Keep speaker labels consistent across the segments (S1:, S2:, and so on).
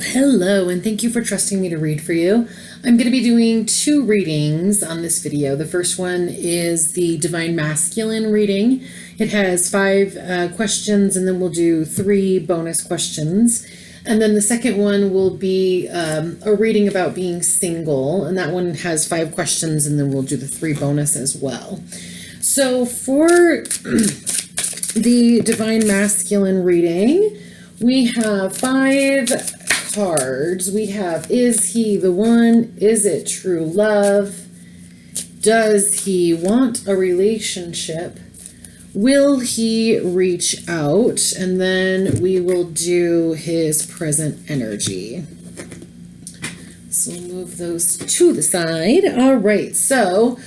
S1: Hello, and thank you for trusting me to read for you. I'm going to be doing two readings on this video. The first one is the Divine Masculine reading. It has five questions, and then we'll do three bonus questions. And then the second one will be a reading about being single, and that one has five questions, and then we'll do the three bonus as well. So for the Divine Masculine reading, we have five cards. We have, is he the one? Is it true love? Does he want a relationship? Will he reach out? And then we will do his present energy. So we'll move those to the side. All right, so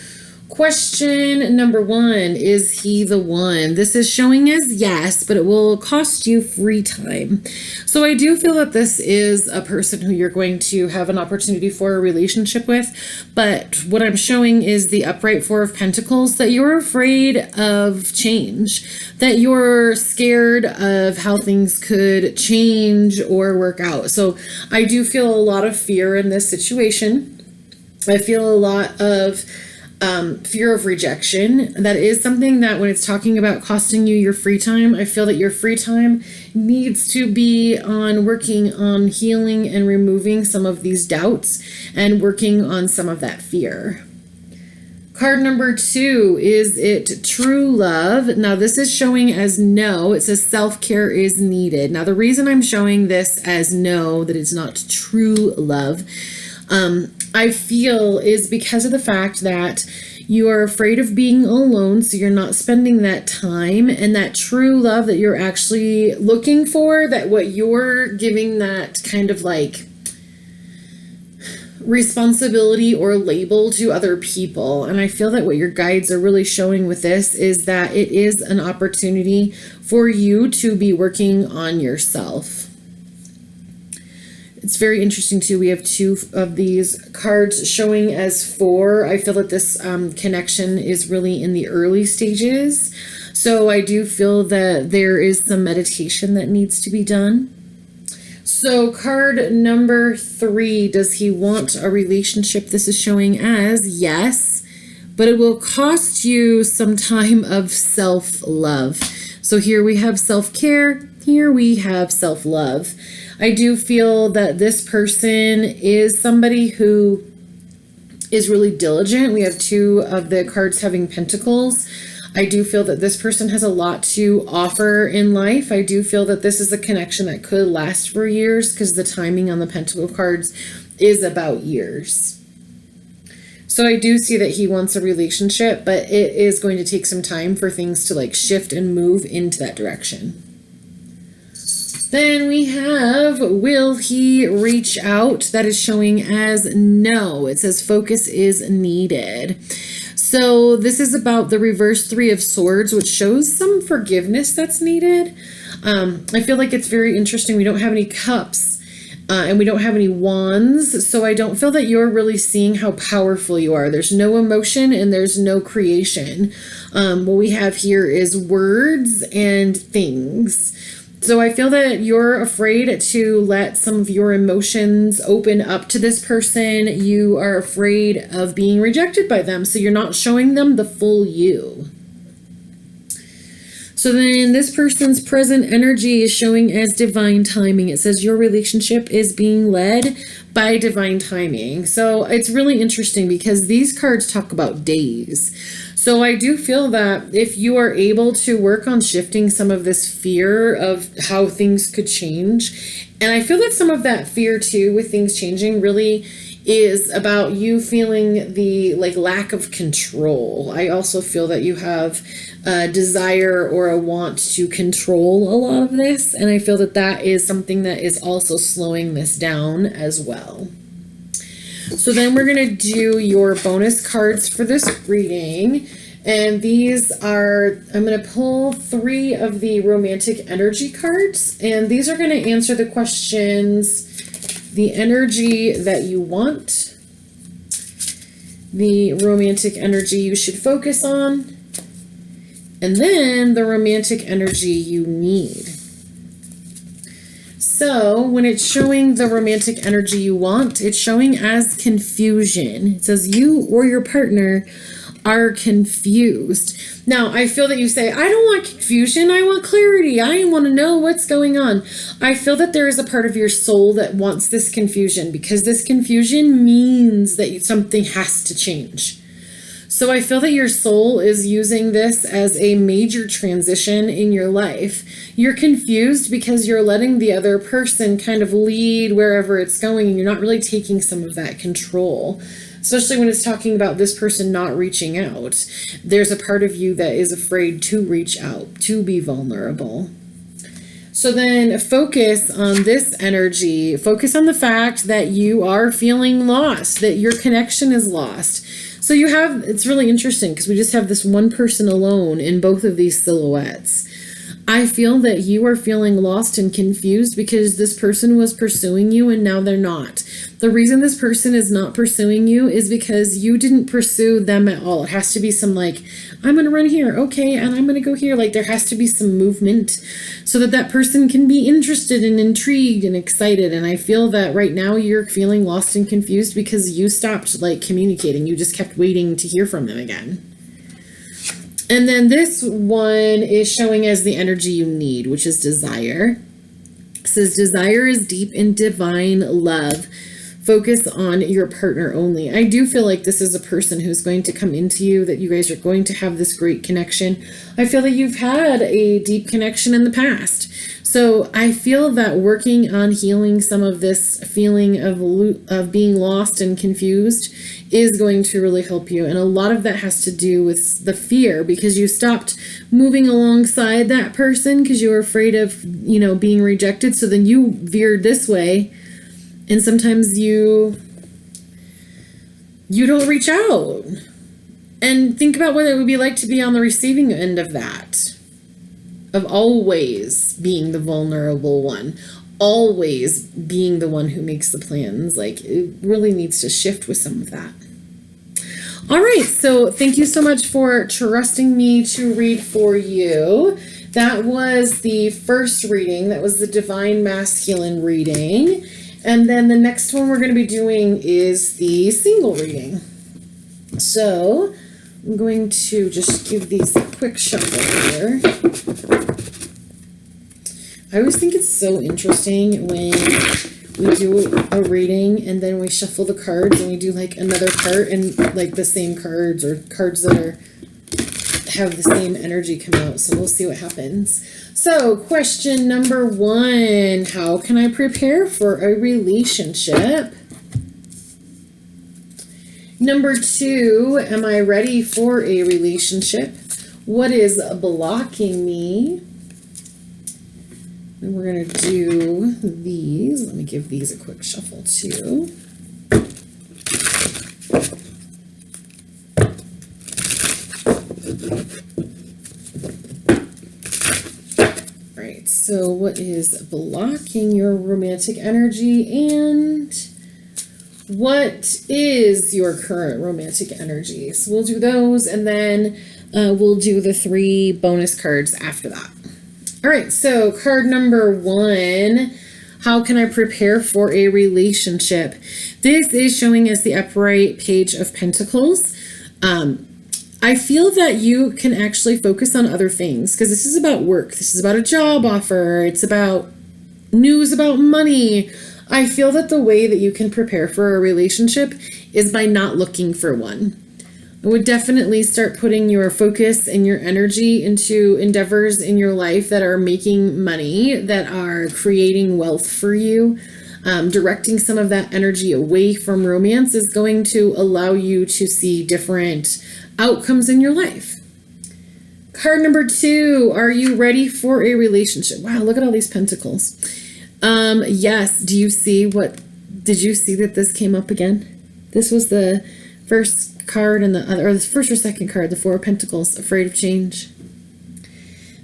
S1: question number one, is he the one? This is showing as yes, but it will cost you free time. So I do feel that this is a person who you're going to have an opportunity for a relationship with, but what I'm showing is the upright Four of Pentacles, that you're afraid of change, that you're scared of how things could change or work out. So I do feel a lot of fear in this situation. I feel a lot of fear of rejection. That is something that when it's talking about costing you your free time, I feel that your free time needs to be on working on healing and removing some of these doubts and working on some of that fear. Card number two, is it true love? Now this is showing as no. It says self-care is needed. Now the reason I'm showing this as no, that it's not true love, I feel is because of the fact that you are afraid of being alone, so you're not spending that time, and that true love that you're actually looking for, that what you're giving that kind of like responsibility or label to other people. And I feel that what your guides are really showing with this is that it is an opportunity for you to be working on yourself. It's very interesting too. We have two of these cards showing as four. I feel that this connection is really in the early stages. So I do feel that there is some meditation that needs to be done. So card number three, does he want a relationship? This is showing as yes, but it will cost you some time of self-love. So here we have self-care. Here we have self-love. I do feel that this person is somebody who is really diligent. We have two of the cards having pentacles. I do feel that this person has a lot to offer in life. I do feel that this is a connection that could last for years because the timing on the pentacle cards is about years. So I do see that he wants a relationship, but it is going to take some time for things to like shift and move into that direction. Then we have, will he reach out? That is showing as no. It says focus is needed. So this is about the reverse Three of Swords, which shows some forgiveness that's needed. I feel like it's very interesting. We don't have any cups and we don't have any wands. So I don't feel that you're really seeing how powerful you are. There's no emotion and there's no creation. What we have here is words and things. So I feel that you're afraid to let some of your emotions open up to this person. You are afraid of being rejected by them, so you're not showing them the full you. So then this person's present energy is showing as divine timing. It says your relationship is being led by divine timing. So it's really interesting because these cards talk about days. So I do feel that if you are able to work on shifting some of this fear of how things could change, and I feel that some of that fear too with things changing really is about you feeling the like lack of control. I also feel that you have a desire or a want to control a lot of this, and I feel that that is something that is also slowing this down as well. So then we're going to do your bonus cards for this reading. And these are, I'm going to pull three of the romantic energy cards. And these are going to answer the questions, the energy that you want, the romantic energy you should focus on, and then the romantic energy you need. So when it's showing the romantic energy you want, it's showing as confusion. It says you or your partner are confused. Now, I feel that you say, I don't want confusion. I want clarity. I want to know what's going on. I feel that there is a part of your soul that wants this confusion because this confusion means that something has to change. So I feel that your soul is using this as a major transition in your life. You're confused because you're letting the other person kind of lead wherever it's going, and you're not really taking some of that control. Especially when it's talking about this person not reaching out. There's a part of you that is afraid to reach out, to be vulnerable. So then focus on this energy. Focus on the fact that you are feeling lost, that your connection is lost. So you have, it's really interesting because we just have this one person alone in both of these silhouettes. I feel that you are feeling lost and confused because this person was pursuing you and now they're not. The reason this person is not pursuing you is because you didn't pursue them at all. It has to be some like, I'm going to run here. Okay. And I'm going to go here. Like there has to be some movement so that that person can be interested and intrigued and excited. And I feel that right now you're feeling lost and confused because you stopped like communicating. You just kept waiting to hear from them again. And then this one is showing as the energy you need, which is desire. It says desire is deep in divine love. Focus on your partner only. I do feel like this is a person who's going to come into you, that you guys are going to have this great connection. I feel that you've had a deep connection in the past. So I feel that working on healing some of this feeling of being lost and confused is going to really help you. And a lot of that has to do with the fear because you stopped moving alongside that person because you were afraid of, being rejected. So then you veered this way. And sometimes you don't reach out. And think about what it would be like to be on the receiving end of that. Of always being the vulnerable one. Always being the one who makes the plans. Like it really needs to shift with some of that. All right. So thank you so much for trusting me to read for you. That was the first reading. That was the Divine Masculine reading. And then the next one we're going to be doing is the single reading. So I'm going to just give these a quick shuffle here. I always think it's so interesting when we do a reading and then we shuffle the cards and we do like another part and like the same cards or cards that have the same energy come out. So we'll see what happens. So question number 1, how can I prepare for a relationship? Number 2, am I ready for a relationship? What is blocking me? And we're going to do these. Let me give these a quick shuffle too. Right, so what is blocking your romantic energy and what is your current romantic energy? So we'll do those and then we'll do the 3 bonus cards after that. All right, so card number 1, how can I prepare for a relationship? This is showing us the upright Page of Pentacles. I feel that you can actually focus on other things because this is about work. This is about a job offer. It's about news about money. I feel that the way that you can prepare for a relationship is by not looking for one. I would definitely start putting your focus and your energy into endeavors in your life that are making money, that are creating wealth for you. Directing some of that energy away from romance is going to allow you to see different outcomes in your life. Card number 2, are you ready for a relationship? Wow, look at all these pentacles. Yes, did you see that this came up again? This was the first card and the other, or the first or second card, the 4 of Pentacles, afraid of change.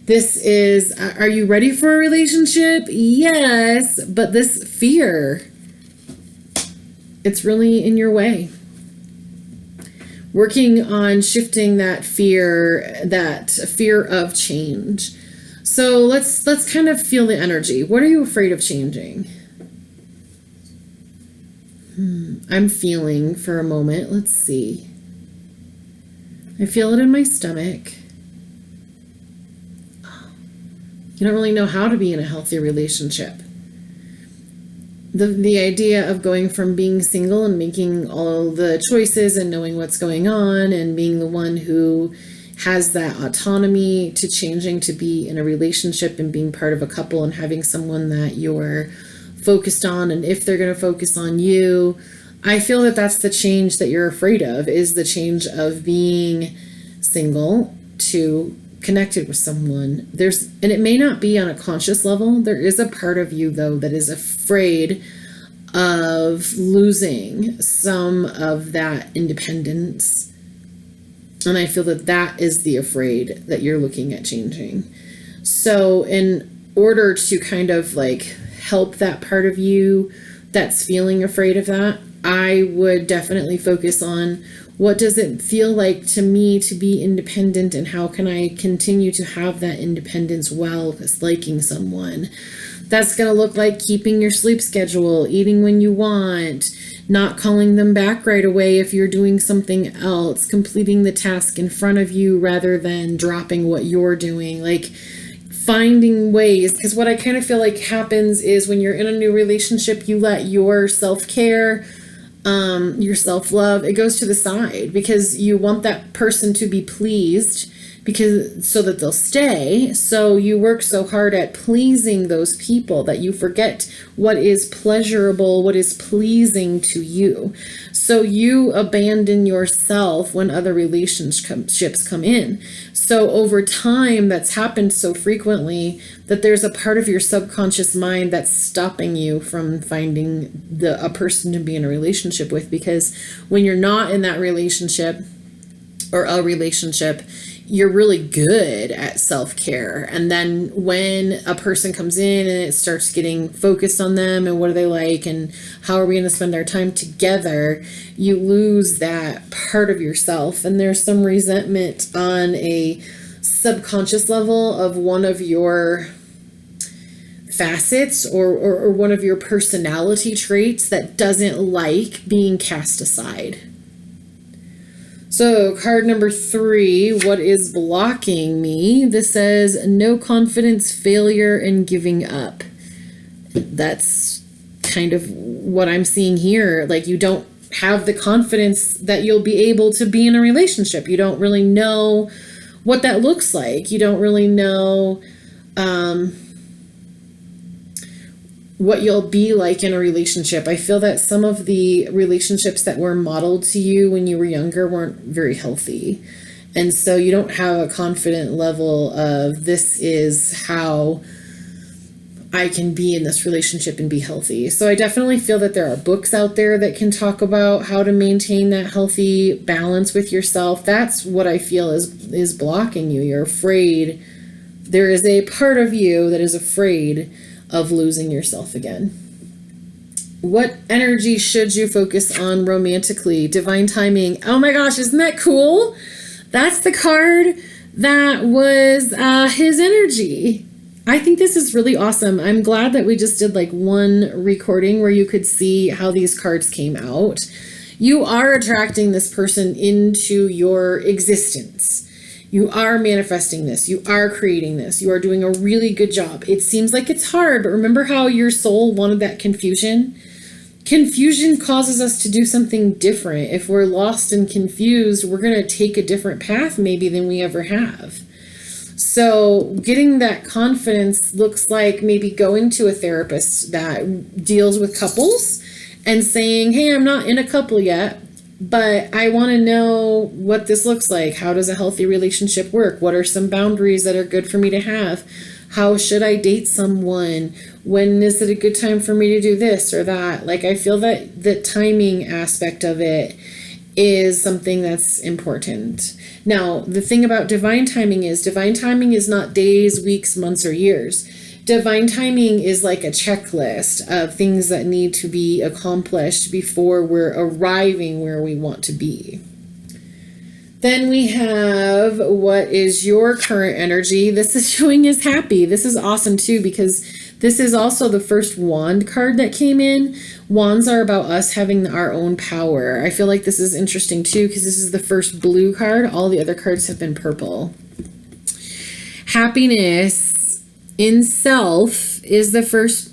S1: This is, are you ready for a relationship? Yes, but this fear, it's really in your way. Working on shifting that fear of change. So let's kind of feel the energy. What are you afraid of changing? I'm feeling for a moment. Let's see. I feel it in my stomach. You don't really know how to be in a healthy relationship. The idea of going from being single and making all the choices and knowing what's going on and being the one who has that autonomy to changing to be in a relationship and being part of a couple and having someone that you're focused on, and if they're going to focus on you, I feel that that's the change that you're afraid of, is the change of being single to connected with someone. And it may not be on a conscious level. There is a part of you though that is afraid of losing some of that independence. And I feel that that is the afraid that you're looking at changing. So in order to kind of like help that part of you that's feeling afraid of that, I would definitely focus on, what does it feel like to me to be independent, and how can I continue to have that independence while liking someone? That's going to look like keeping your sleep schedule, eating when you want, not calling them back right away if you're doing something else, completing the task in front of you rather than dropping what you're doing, like finding ways. Because what I kind of feel like happens is when you're in a new relationship, you let your self-care, your self-love, it goes to the side because you want that person to be pleased, because so that they'll stay. So you work so hard at pleasing those people that you forget what is pleasurable, what is pleasing to you. So you abandon yourself when other relationships come in. So over time, that's happened so frequently that there's a part of your subconscious mind that's stopping you from finding a person to be in a relationship with, because when you're not in that relationship or a relationship, you're really good at self-care. And then when a person comes in and it starts getting focused on them and what do they like and how are we going to spend our time together, you lose that part of yourself. And there's some resentment on a subconscious level of one of your facets or one of your personality traits that doesn't like being cast aside. So card number 3, what is blocking me? This says no confidence, failure, and giving up. That's kind of what I'm seeing here. Like, you don't have the confidence that you'll be able to be in a relationship. You don't really know what that looks like. You don't really know what you'll be like in a relationship. I feel that some of the relationships that were modeled to you when you were younger weren't very healthy. And so you don't have a confident level of, this is how I can be in this relationship and be healthy. So I definitely feel that there are books out there that can talk about how to maintain that healthy balance with yourself. That's what I feel is blocking you. You're afraid. There is a part of you that is afraid of losing yourself again. What energy should you focus on romantically? Divine timing. Oh my gosh, isn't that cool? That's the card that was his energy. I think this is really awesome. I'm glad that we just did like one recording where you could see how these cards came out. You are attracting this person into your existence. You are manifesting this. You are creating this. You are doing a really good job. It seems like it's hard, but remember how your soul wanted that confusion? Confusion causes us to do something different. If we're lost and confused, we're going to take a different path maybe than we ever have. So getting that confidence looks like maybe going to a therapist that deals with couples and saying, hey, I'm not in a couple yet, but I want to know what this looks like. How does a healthy relationship work? What are some boundaries that are good for me to have? How should I date someone? When is it a good time for me to do this or that? Like, I feel that the timing aspect of it is something that's important. Now, the thing about divine timing is not days, weeks, months, or years. Divine timing is like a checklist of things that need to be accomplished before we're arriving where we want to be. Then we have what is your current energy. This is showing as happy. This is awesome too because this is also the first wand card that came in. Wands are about us having our own power. I feel like this is interesting too because this is the first blue card. All the other cards have been purple. Happiness in self is the first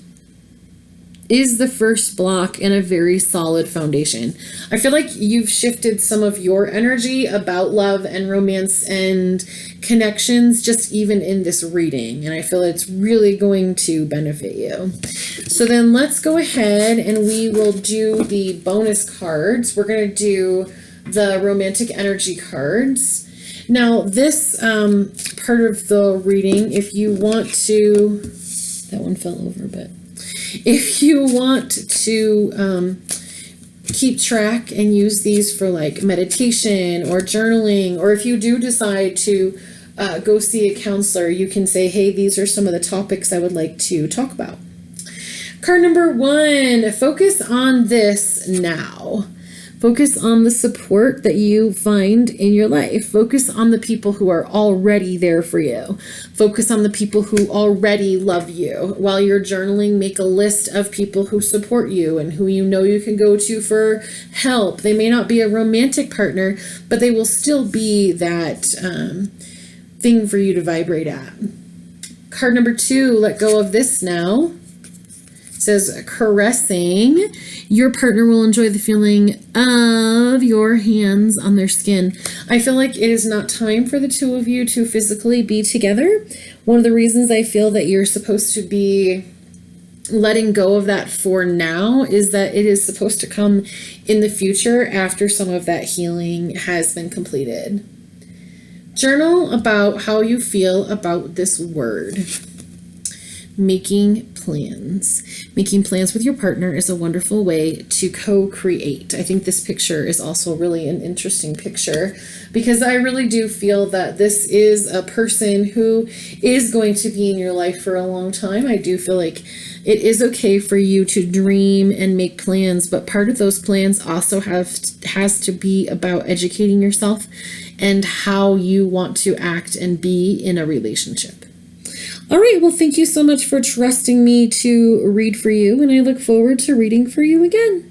S1: block and a very solid foundation. I feel like you've shifted some of your energy about love and romance and connections just even in this reading, and I feel it's really going to benefit you. So then let's go ahead and we will do the bonus cards. We're going to do the romantic energy cards. Now this part of the reading, if you want to, that one fell over, but if you want to keep track and use these for like meditation or journaling, or if you do decide to go see a counselor, you can say, hey, these are some of the topics I would like to talk about. Card number 1, focus on this now. Focus on the support that you find in your life. Focus on the people who are already there for you. Focus on the people who already love you. While you're journaling, make a list of people who support you and who you know you can go to for help. They may not be a romantic partner, but they will still be that thing for you to vibrate at. Card number 2, let go of this now. It says caressing. Your partner will enjoy the feeling of your hands on their skin. I feel like it is not time for the two of you to physically be together. One of the reasons I feel that you're supposed to be letting go of that for now is that it is supposed to come in the future after some of that healing has been completed. Journal about how you feel about this word. Making plans. Making plans with your partner is a wonderful way to co-create. I think this picture is also really an interesting picture because I really do feel that this is a person who is going to be in your life for a long time. I do feel like it is okay for you to dream and make plans, but part of those plans also has to be about educating yourself and how you want to act and be in a relationship. All right, well, thank you so much for trusting me to read for you, and I look forward to reading for you again.